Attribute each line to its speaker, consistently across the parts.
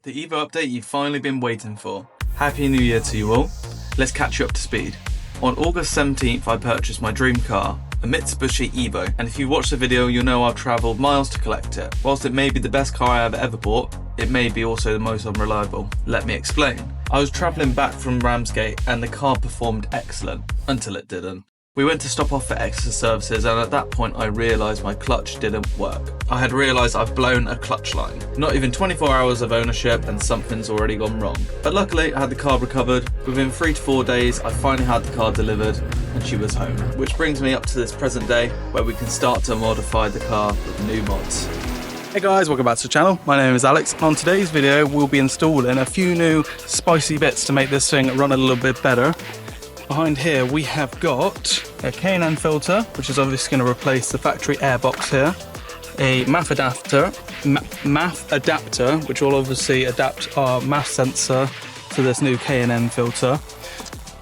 Speaker 1: The Evo update you've finally been waiting for. Happy New Year to you all. Let's catch you up to speed. On August 17th I purchased my dream car, a Mitsubishi Evo, and if you watched the video you'll know I've travelled miles to collect it. Whilst it may be the best car I have ever bought, it may be also the most unreliable. Let me explain. I was travelling back from Ramsgate and the car performed excellent, until it didn't. We went to stop off for extra services and at that point I realised my clutch didn't work. I had realised I've blown a clutch line. Not even 24 hours of ownership and something's already gone wrong. But luckily I had the car recovered. Within 3 to 4 days I finally had the car delivered and she was home. Which brings me up to this present day where we can start to modify the car with new mods.
Speaker 2: Hey guys, welcome back to the channel. My name is Alex. On today's video we'll be installing a few new spicy bits to make this thing run a little bit better. Behind here we have got a K&N filter, which is obviously going to replace the factory airbox here. A MAF adapter, which will obviously adapt our MAF sensor to this new K&N filter.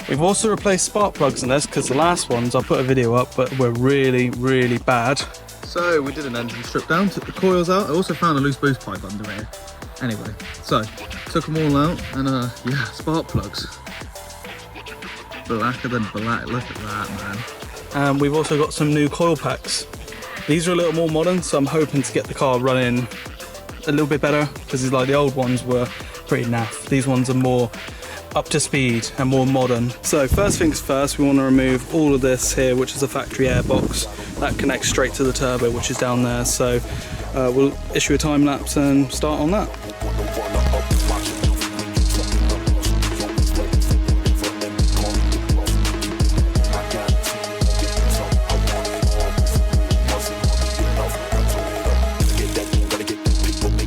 Speaker 2: We've also replaced spark plugs in this because the last ones, I'll put a video up, but were really bad. So we did an engine strip down, took the coils out. I also found a loose boost pipe under here. Anyway, so took them all out and yeah, spark plugs. Blacker than black, look at that, man. And we've also got some new coil packs. These are a little more modern, so I'm hoping to get the car running a little bit better, because like the old ones were pretty naff. These ones are more up to speed and more modern. So first things first, we want to remove all of this here, which is a factory airbox. That connects straight to the turbo, which is down there. So we'll issue a time lapse and start on that.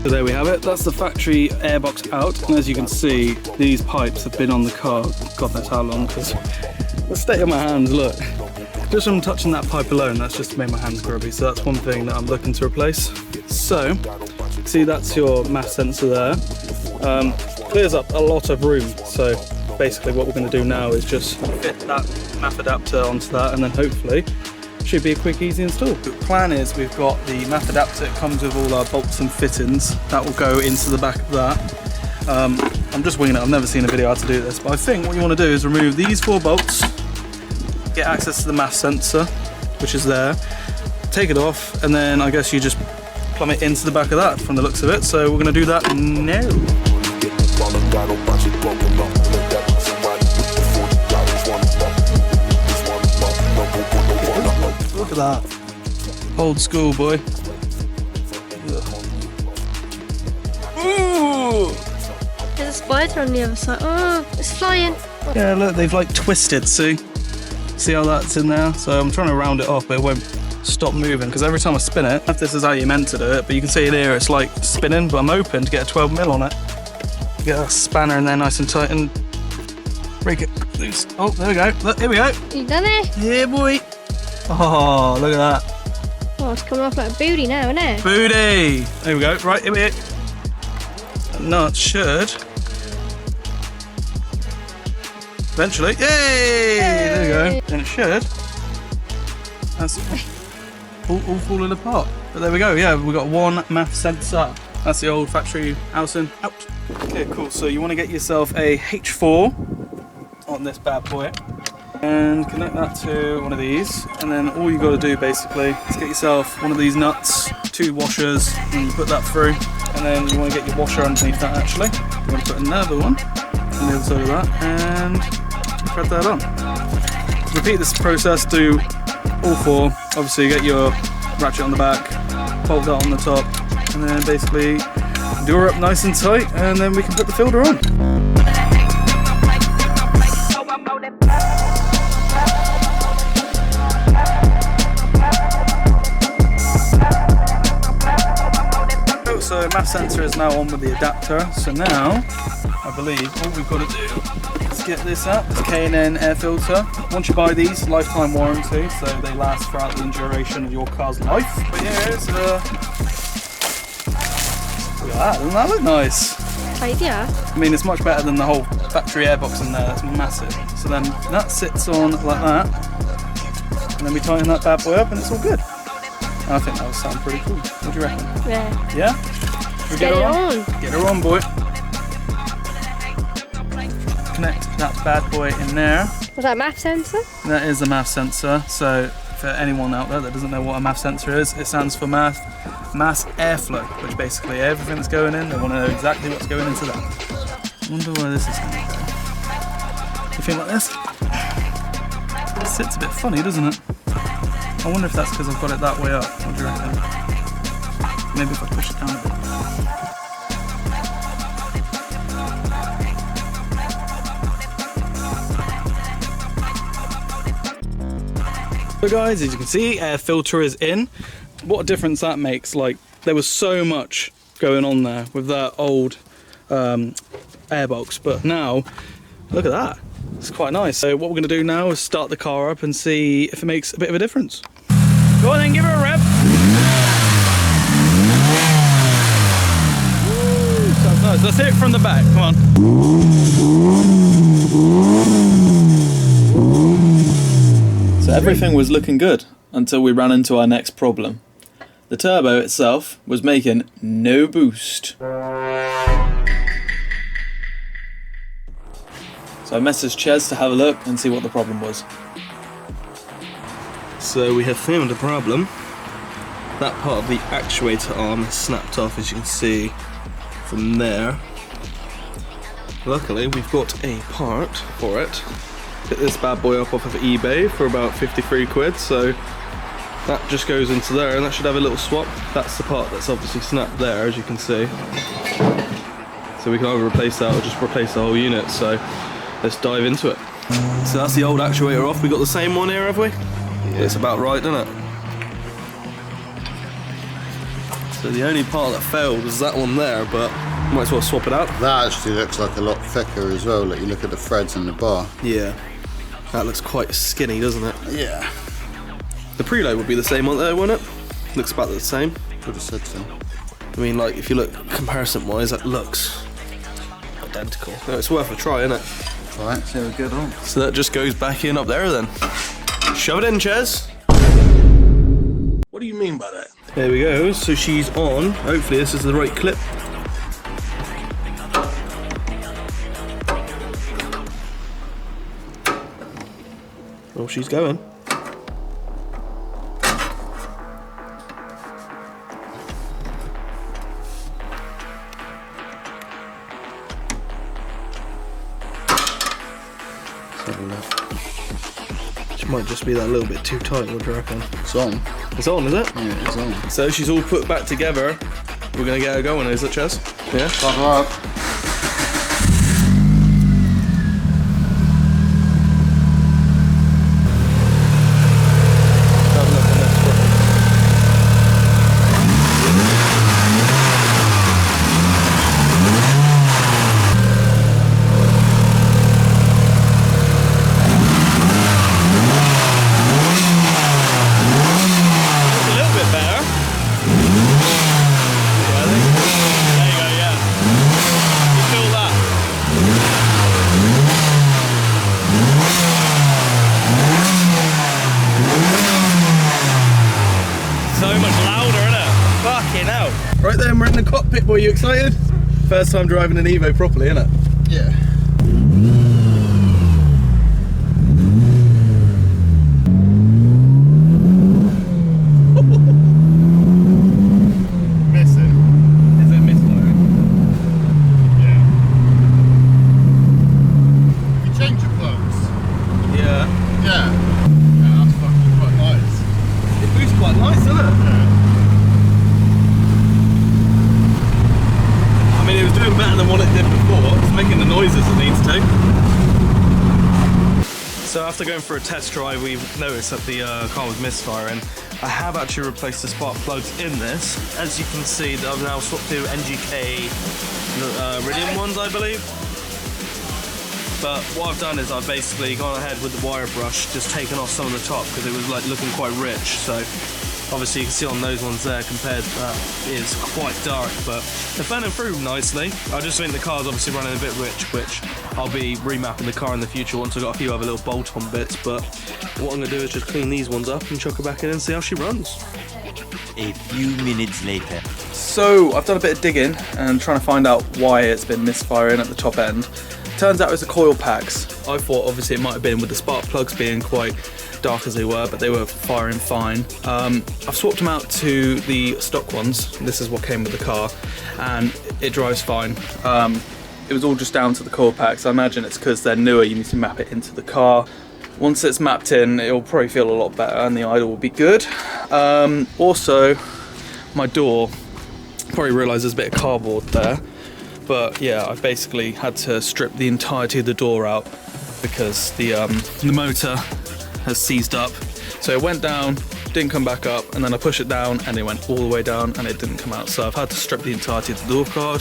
Speaker 2: So there we have it, that's the factory airbox out, and as you can see, these pipes have been on the car, God knows how long, because the state of my hands, look. Just from touching that pipe alone, that's just made my hands grubby, so that's one thing that I'm looking to replace. So, see that's your MAF sensor there. Clears up a lot of room, so basically what we're going to do now is just fit that MAF adapter onto that, and then hopefully should be a quick, easy install. The plan is we've got the MAF adapter, it comes with all our bolts and fittings. That will go into the back of that. I'm just winging it, I've never seen a video how to do this, but I think what you want to do is remove these 4 bolts, get access to the MAF sensor, which is there, take it off, and then I guess you just plumb it into the back of that from the looks of it. So we're going to do that now. Look at that. Old school, boy. Ooh!
Speaker 3: There's a spider on the other side. Oh, it's flying.
Speaker 2: Yeah, look, they've like twisted, see? See how that's in there? So I'm trying to round it off, but it won't stop moving, because every time I spin it, if this is how you're meant to do it, but you can see it here, it's like spinning, but I'm hoping to get a 12mm on it. Get that spanner in there nice and tight and break it loose. Oh, there we go. Look, here we go.
Speaker 3: You done it?
Speaker 2: Yeah, boy. Oh, look at that.
Speaker 3: Oh, it's coming off like a booty now, isn't it?
Speaker 2: Booty! There we go. Right, here we go. That nut should eventually. Yay! There we go. And it should. That's all falling apart. But there we go. Yeah, we've got one MAF sensor. That's the old factory housing out. Okay, cool. So you want to get yourself a H4 on this bad boy. And connect that to one of these, and then all you got to do basically is get yourself one of these nuts, 2 washers, and you put that through, and then you want to get your washer underneath that actually. You want to put another one on the other side of that and thread that on. Repeat this process, do all 4. Obviously get your ratchet on the back, bolt that on the top, and then basically do her up nice and tight, and then we can put the filter on. So MAF sensor is now on with the adapter, so now I believe all we've got to do is get this out, this K&N air filter. Once you buy these, lifetime warranty, so they last throughout the duration of your car's life. But here's look at that, doesn't that look nice?
Speaker 3: Yeah.
Speaker 2: I mean, it's much better than the whole factory airbox in there, that's massive. So then that sits on like that, and then we tighten that bad boy up and it's all good. And I think that would sound pretty cool. What do you reckon?
Speaker 3: Yeah.
Speaker 2: Yeah? Should we
Speaker 3: Get it on.
Speaker 2: Get her on, boy. connect that bad boy in there.
Speaker 3: Was that a math sensor?
Speaker 2: That is a mass sensor. So for anyone out there that doesn't know what a mass sensor is, it stands for mass airflow, which basically everything that's going in, they want to know exactly what's going into that. I wonder where this is going to go. You think like this? It sits a bit funny, doesn't it? I wonder if that's because I've got it that way up. What do you reckon? Maybe if I push it down a bit. So guys, as you can see, air filter is in. What a difference that makes. Like, there was so much going on there with that old airbox, but now, look at that. It's quite nice. So what we're gonna do now is start the car up and see if it makes a bit of a difference. Go on then, give her a rev. Woo, sounds nice. Let's hit it from the back, come on.
Speaker 1: So everything was looking good until we ran into our next problem. The turbo itself was making no boost. So I messaged Ches to have a look and see what the problem was.
Speaker 2: So we have found a problem. That part of the actuator arm is snapped off, as you can see from there. Luckily we've got a part for it. Picked this bad boy up off of eBay for about 53 quid, so that just goes into there and that should have a little swap. That's the part that's obviously snapped there, as you can see. So we can either replace that or just replace the whole unit, so let's dive into it. So that's the old actuator off. We got the same one here, have we? Yeah. It's about right, doesn't it? So the only part that failed was that one there, but might as well swap it out.
Speaker 4: That actually looks like a lot thicker as well. Like, you look at the threads in the bar.
Speaker 2: Yeah. That looks quite skinny, doesn't it?
Speaker 4: Yeah.
Speaker 2: The preload would be the same on there, wouldn't it? Looks about the same.
Speaker 4: Would have said so.
Speaker 2: I mean, like, if you look comparison-wise, that looks identical. No, it's worth a try, isn't it?
Speaker 4: Alright, see how we get on.
Speaker 2: So that just goes back in up there then. Shove it in, Ches.
Speaker 5: What do you mean by that?
Speaker 2: There we go. So she's on. Hopefully this is the right clip. Well, she's going. She might just be that little bit too tight, what do you reckon?
Speaker 4: It's on.
Speaker 2: It's on, is it?
Speaker 4: Yeah, it's on.
Speaker 2: So she's all put back together. We're gonna get her going, is it, Ches? Yeah?
Speaker 4: Start her up.
Speaker 2: Right then, we're in the cockpit, boy. You excited? First time driving an Evo properly, isn't it?
Speaker 4: Yeah.
Speaker 5: Missing.
Speaker 2: Is it Misfire?
Speaker 5: Yeah. Have you changed your plugs?
Speaker 2: Yeah.
Speaker 5: Yeah. Yeah, that's fucking quite nice.
Speaker 2: It boosts quite nice, isn't it?
Speaker 5: Yeah.
Speaker 2: I mean, it was doing better than what it did before. It's making the noises it needs to. So after going for a test drive, we've noticed that the car was misfiring. I have actually replaced the spark plugs in this. As you can see, I've now swapped to NGK Iridium ones, I believe. But what I've done is I've basically gone ahead with the wire brush, just taken off some of the top because it was like looking quite rich. So obviously you can see on those ones there compared to that is quite dark, but they're burning through nicely. I just think the car's obviously running a bit rich, which I'll be remapping the car in the future once I've got a few other little bolt-on bits. But what I'm going to do is just clean these ones up and chuck her back in and see how she runs.
Speaker 6: A few minutes later.
Speaker 1: So I've done a bit of digging and trying to find out why it's been misfiring at the top end.
Speaker 2: Turns out it's the coil packs. I thought obviously it might have been with the spark plugs being quite dark as they were, but they were firing fine. I've swapped them out to the stock ones. This is what came with the car, and it drives fine. It was all just down to the coil packs. I imagine it's because they're newer, you need to map it into the car. Once it's mapped in, it'll probably feel a lot better and the idle will be good. Also, my door, probably realised there's a bit of cardboard there, but yeah, I've basically had to strip the entirety of the door out because the motor has seized up. So it went down, didn't come back up, and then I pushed it down and it went all the way down and it didn't come out. So I've had to strip the entirety of the door card.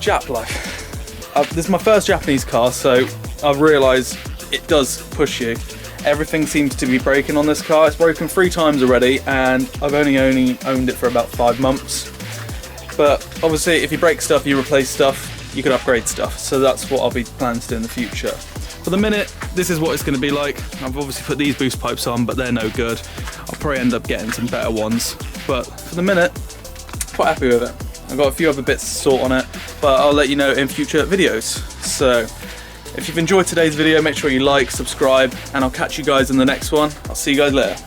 Speaker 2: Jap life. This is my first Japanese car, so I've realised it does push you. Everything seems to be breaking on this car. It's broken 3 times already, and I've only owned it for about 5 months. But obviously, if you break stuff, you replace stuff, you can upgrade stuff. So that's what I'll be planning to do in the future. For the minute, this is what it's going to be like. I've obviously put these boost pipes on, but they're no good. I'll probably end up getting some better ones. But for the minute, quite happy with it. I've got a few other bits to sort on it, but I'll let you know in future videos. So if you've enjoyed today's video, make sure you like, subscribe, and I'll catch you guys in the next one. I'll see you guys later.